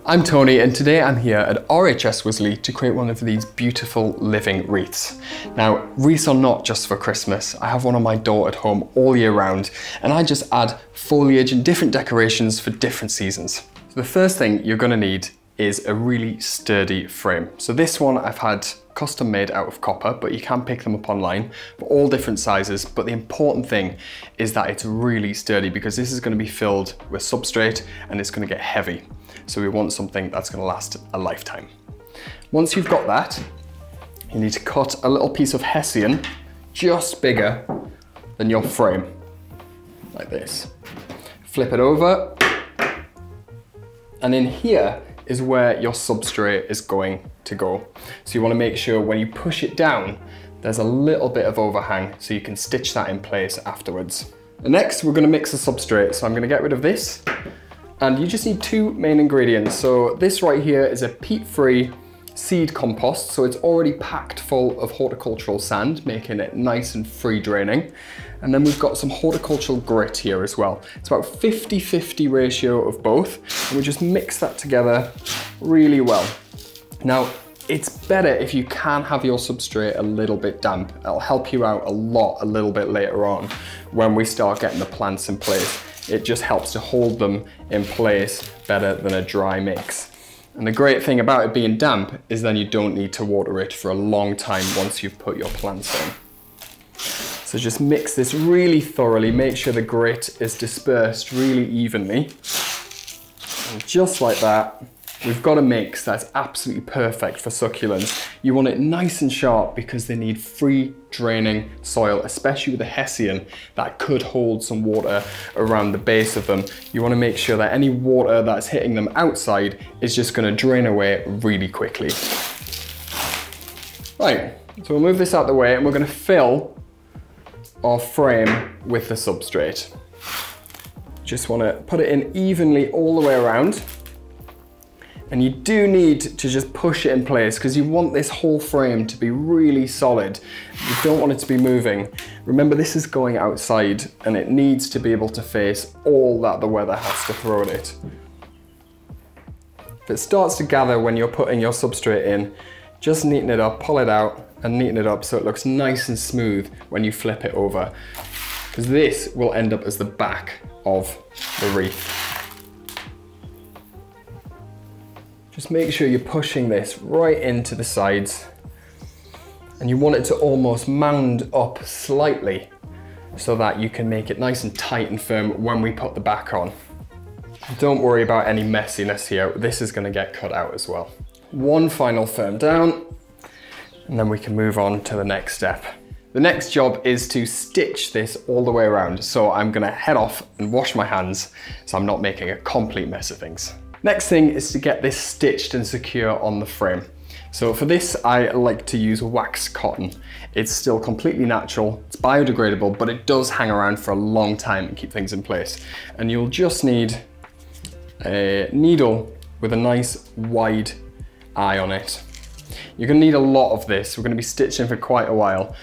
I'm Tony and today I'm here at RHS Wisley to create one of these beautiful living wreaths. Now, wreaths are not just for Christmas. I have one on my door at home all year round and I just add foliage and different decorations for different seasons. So the first thing you're going to need is a really sturdy frame. So this one I've had custom made out of copper, but you can pick them up online for all different sizes. But the important thing is that it's really sturdy because this is going to be filled with substrate and it's going to get heavy. So we want something that's going to last a lifetime. Once you've got that, you need to cut a little piece of Hessian just bigger than your frame, like this. Flip it over, and in here is where your substrate is going to go. So you want to make sure when you push it down, there's a little bit of overhang so you can stitch that in place afterwards. And next, we're going to mix the substrate. So I'm going to get rid of this. And you just need two main ingredients. So this right here is a peat-free seed compost. So it's already packed full of horticultural sand, making it nice and free draining. And then we've got some horticultural grit here as well. It's about 50-50 ratio of both. And we just mix that together really well. Now, it's better if you can have your substrate a little bit damp. It'll help you out a little bit later on when we start getting the plants in place. It just helps to hold them in place better than a dry mix. And the great thing about it being damp is then you don't need to water it for a long time once you've put your plants in. So just mix this really thoroughly, make sure the grit is dispersed really evenly. And just like that, we've got a mix that's absolutely perfect for succulents. You want it nice and sharp because they need free draining soil, especially with the Hessian that could hold some water around the base of them. You want to make sure that any water that's hitting them outside is just going to drain away really quickly. Right, so we'll move this out of the way and we're going to fill our frame with the substrate. Just want to put it in evenly all the way around. And you do need to just push it in place because you want this whole frame to be really solid. You don't want it to be moving. Remember, this is going outside and it needs to be able to face all that the weather has to throw at it. If it starts to gather when you're putting your substrate in, just neaten it up, pull it out and neaten it up so it looks nice and smooth when you flip it over. Because this will end up as the back of the wreath. Just make sure you're pushing this right into the sides and you want it to almost mound up slightly so that you can make it nice and tight and firm when we put the back on. Don't worry about any messiness here. This is going to get cut out as well. One final firm down and then we can move on to the next step. The next job is to stitch this all the way around. So I'm going to head off and wash my hands so I'm not making a complete mess of things. Next thing is to get this stitched and secure on the frame. So for this, I like to use wax cotton. It's still completely natural, it's biodegradable, but it does hang around for a long time and keep things in place. And you'll just need a needle with a nice wide eye on it. You're gonna need a lot of this. We're gonna be stitching for quite a while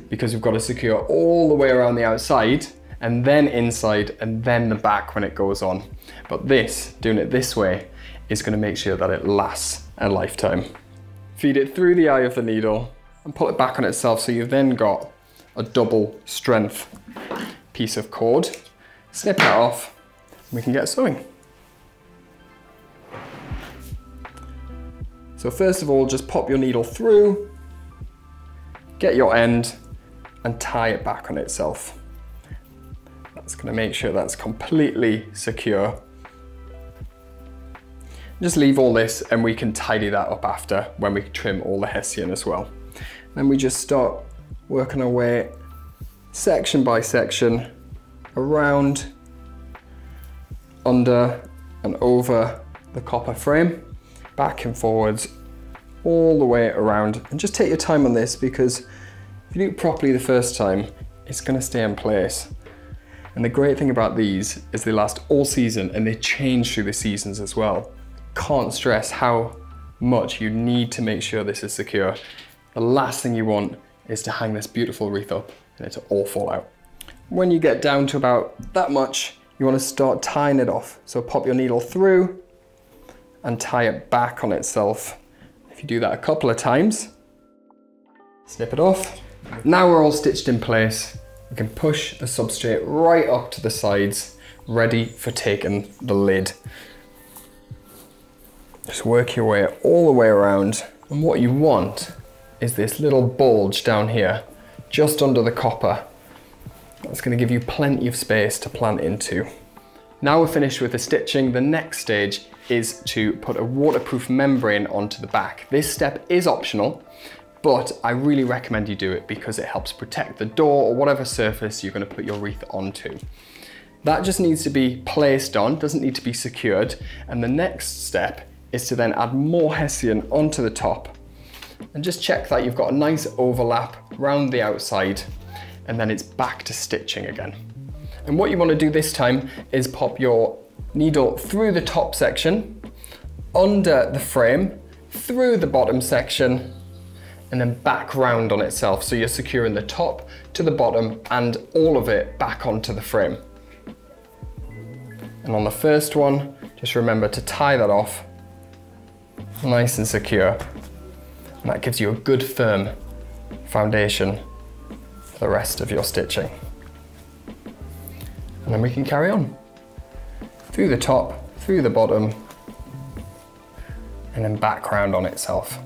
because we've got to secure all the way around the outside and then inside and then the back when it goes on. But this, doing it this way, is going to make sure that it lasts a lifetime. Feed it through the eye of the needle and pull it back on itself so you've then got a double strength piece of cord. Snip that off and we can get sewing. So first of all, just pop your needle through, get your end and tie it back on itself. That's going to make sure that's completely secure. Just leave all this and we can tidy that up after when we trim all the Hessian as well. Then we just start working our way section by section around, under and over the copper frame, back and forwards, all the way around. And just take your time on this because if you do it properly the first time, it's going to stay in place. And the great thing about these is they last all season and they change through the seasons as well. Can't stress how much you need to make sure this is secure. The last thing you want is to hang this beautiful wreath up and it to all fall out. When you get down to about that much, you want to start tying it off. So pop your needle through and tie it back on itself. If you do that a couple of times, snip it off. Now we're all stitched in place. We can push the substrate right up to the sides, ready for taking the lid. Just work your way all the way around. And what you want is this little bulge down here, just under the copper. That's going to give you plenty of space to plant into. Now we're finished with the stitching. The next stage is to put a waterproof membrane onto the back. This step is optional, but I really recommend you do it because it helps protect the door or whatever surface you're going to put your wreath onto. That just needs to be placed on, doesn't need to be secured. And the next step is to then add more Hessian onto the top and just check that you've got a nice overlap around the outside, and then it's back to stitching again. And what you want to do this time is pop your needle through the top section, under the frame, through the bottom section, and then back round on itself. So you're securing the top to the bottom and all of it back onto the frame. And on the first one, just remember to tie that off nice and secure. And that gives you a good firm foundation for the rest of your stitching. And then we can carry on. Through the top, through the bottom, and then back round on itself.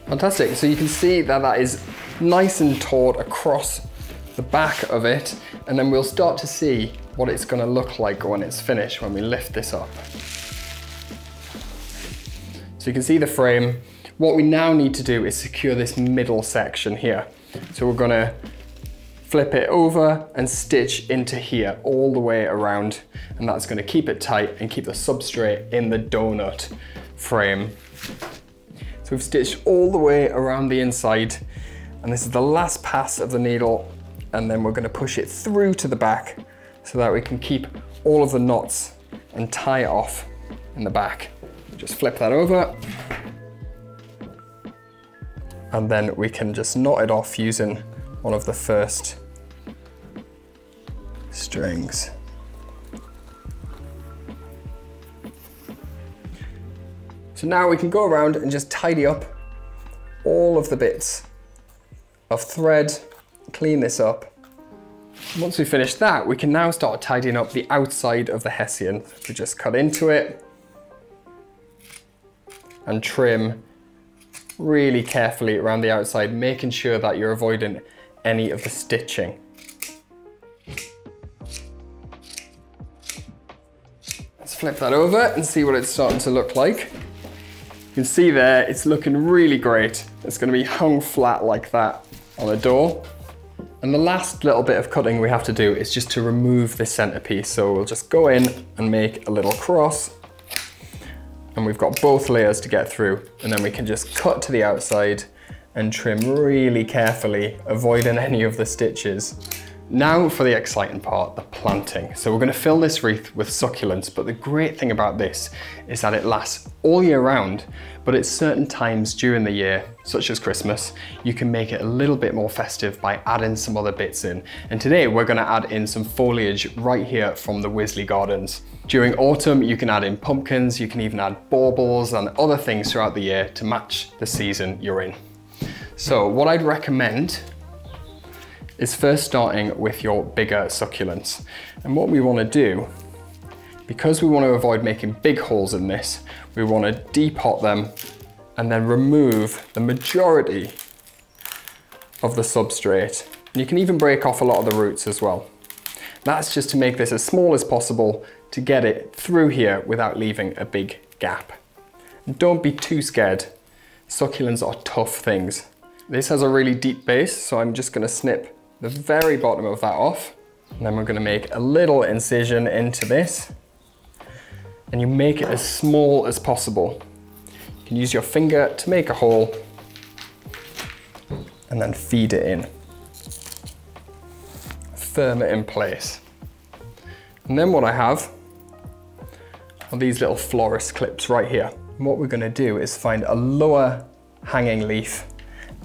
Fantastic, so you can see that that is nice and taut across the back of it, and then we'll start to see what it's going to look like when it's finished, when we lift this up. So you can see the frame. What we now need to do is secure this middle section here. So we're going to flip it over and stitch into here all the way around, and that's going to keep it tight and keep the substrate in the donut frame. So we've stitched all the way around the inside, and this is the last pass of the needle, and then we're going to push it through to the back so that we can keep all of the knots and tie it off in the back. Just flip that over, and then we can just knot it off using one of the first strings. So now we can go around and just tidy up all of the bits of thread, clean this up. Once we finish that, we can now start tidying up the outside of the Hessian. We just cut into it and trim really carefully around the outside, making sure that you're avoiding any of the stitching. Let's flip that over and see what it's starting to look like. You can see there, it's looking really great. It's going to be hung flat like that on the door. And the last little bit of cutting we have to do is just to remove this centerpiece. So we'll just go in and make a little cross. And we've got both layers to get through, and then we can just cut to the outside and trim really carefully, avoiding any of the stitches. Now for the exciting part, the planting. So we're going to fill this wreath with succulents, but the great thing about this is that it lasts all year round, but at certain times during the year, such as Christmas, you can make it a little bit more festive by adding some other bits in. And today we're going to add in some foliage right here from the Wisley Gardens. During autumn, you can add in pumpkins, you can even add baubles and other things throughout the year to match the season you're in. So what I'd recommend is first starting with your bigger succulents. And what we want to do, because we want to avoid making big holes in this, we want to depot them and then remove the majority of the substrate. And you can even break off a lot of the roots as well. That's just to make this as small as possible to get it through here without leaving a big gap. And don't be too scared. Succulents are tough things. This has a really deep base, so I'm just going to snip the very bottom of that off. And then we're going to make a little incision into this. And you make it as small as possible. You can use your finger to make a hole and then feed it in. Firm it in place. And then what I have are these little florist clips right here. And what we're going to do is find a lower hanging leaf,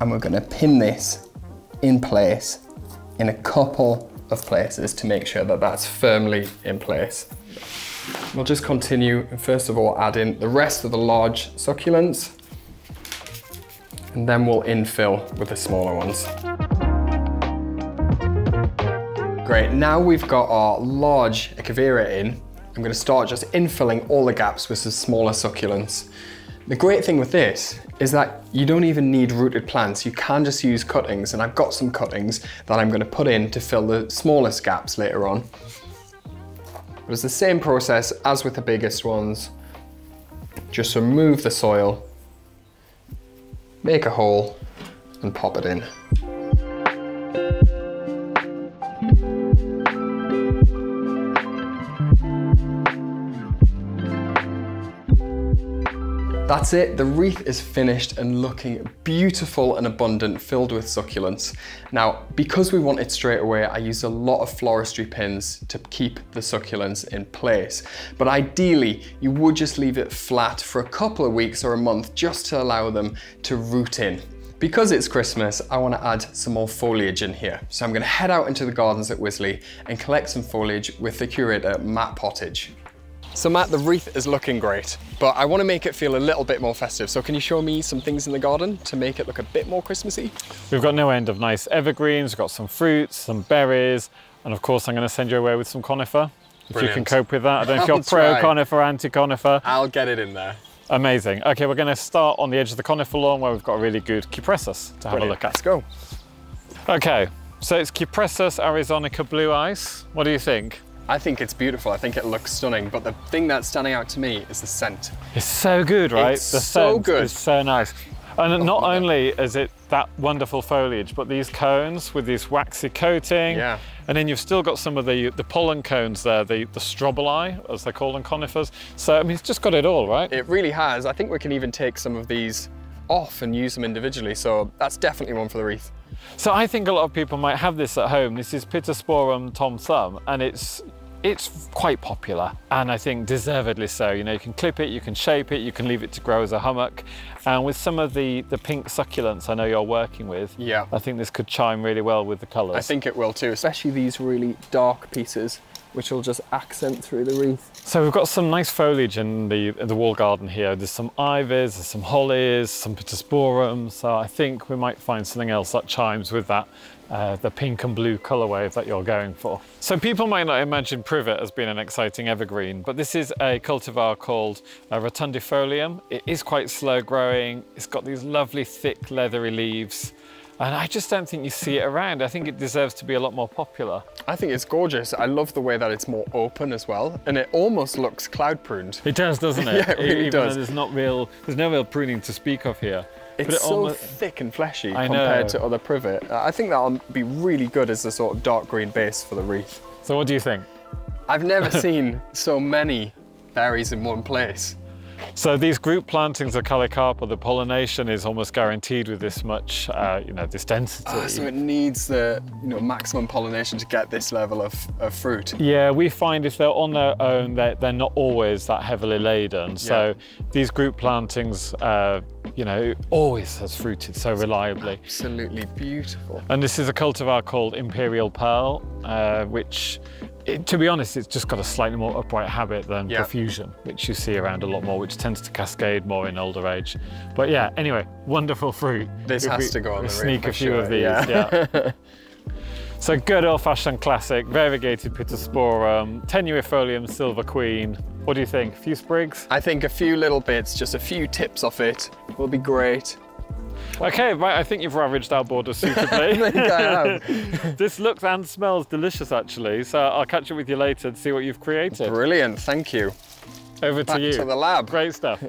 and we're going to pin this in place in a couple of places to make sure that that's firmly in place. We'll just continue and first of all add in the rest of the large succulents, and then we'll infill with the smaller ones. Great, now we've got our large Echevera in, I'm going to start just infilling all the gaps with some smaller succulents. The great thing with this is that you don't even need rooted plants, you can just use cuttings, and I've got some cuttings that I'm going to put in to fill the smallest gaps later on. But it's the same process as with the biggest ones. Just remove the soil, make a hole, and pop it in. That's it, the wreath is finished and looking beautiful and abundant, filled with succulents. Now, because we want it straight away, I used a lot of floristry pins to keep the succulents in place. But ideally, you would just leave it flat for a couple of weeks or a month just to allow them to root in. Because it's Christmas, I want to add some more foliage in here. So I'm going to head out into the gardens at Wisley and collect some foliage with the curator, Matt Pottage. So Matt, the wreath is looking great, but I want to make it feel a little bit more festive. So can you show me some things in the garden to make it look a bit more Christmassy? We've got no end of nice evergreens, we've got some fruits, some berries, and of course I'm going to send you away with some conifer. If Brilliant. You can cope with that. I don't know if you're pro conifer, anti conifer. I'll get it in there. Amazing. Okay, we're going to start on the edge of the conifer lawn where we've got a really good Cupressus to have a look at. Let's go. Okay, so it's Cupressus arizonica blue ice. What do you think? I think it's beautiful. I think it looks stunning, but the thing that's standing out to me is the scent. It's so good, right? It's the so scent good. is so nice. And not only is it that wonderful foliage, but these cones with this waxy coating. Yeah. And then you've still got some of the pollen cones there, the strobili, as they call them, conifers. So, I mean, it's just got it all, right? It really has. I think we can even take some of these off and use them individually. So that's definitely one for the wreath. So I think a lot of people might have this at home. This is Pittosporum tom thumb, and it's quite popular, and I think deservedly so. You know, you can clip it, you can shape it, you can leave it to grow as a hummock. And with some of the pink succulents I know you're working with, yeah, I think this could chime really well with the colours. I think it will too, especially these really dark pieces, which will just accent through the wreath. So we've got some nice foliage in the wall garden here. There's some ivies, there's some hollies, some Pittosporum. So I think we might find something else that chimes with that, the pink and blue colourway that you're going for. So people might not imagine privet as being an exciting evergreen, but this is a cultivar called rotundifolium. It is quite slow growing. It's got these lovely thick leathery leaves. And I just don't think you see it around. I think it deserves to be a lot more popular. I think it's gorgeous. I love the way that it's more open as well. And it almost looks cloud pruned. It does, doesn't it? Yeah, it really does. There's no real pruning to speak of here. It's so thick and fleshy compared to other privet. I think that'll be really good as a sort of dark green base for the wreath. So what do you think? I've never seen so many berries in one place. So these group plantings of Calicarpa, the pollination is almost guaranteed with this much, this density. So it needs the maximum pollination to get this level of fruit. Yeah, we find if they're on their own, they're not always that heavily laden. So these group plantings, always has fruited so reliably. Absolutely beautiful. And this is a cultivar called Imperial Pearl, which, to be honest, it's just got a slightly more upright habit than Profusion, which you see around a lot more, which tends to cascade more in older age. But yeah, anyway, wonderful fruit. This has to go on the wreath. Sneak a few of these, yeah. So good old-fashioned classic, variegated Pittosporum, tenuifolium silver queen. What do you think? A few sprigs? I think a few little bits, just a few tips off it will be great. Okay, right, I think you've ravaged our borders suitably. I think I have. This looks and smells delicious, actually, so I'll catch up with you later to see what you've created. Brilliant, thank you. Over to you. Back to the lab. Great stuff.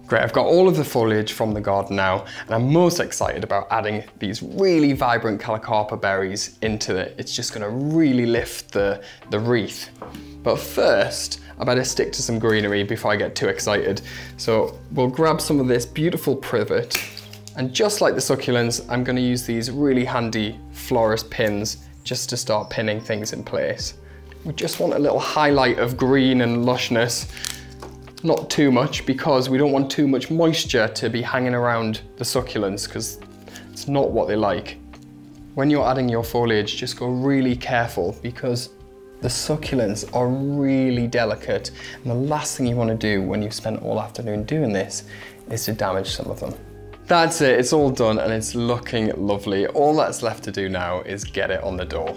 Great, I've got all of the foliage from the garden now, and I'm most excited about adding these really vibrant Calicarpa berries into it. It's just gonna really lift the wreath. But first, I better stick to some greenery before I get too excited. So we'll grab some of this beautiful privet, and just like the succulents, I'm gonna use these really handy florist pins just to start pinning things in place. We just want a little highlight of green and lushness. Not too much, because we don't want too much moisture to be hanging around the succulents, because it's not what they like. When you're adding your foliage, just go really careful, because The succulents are really delicate, and the last thing you want to do when you've spent all afternoon doing this is to damage some of them. That's it, it's all done and it's looking lovely. All that's left to do now is get it on the door.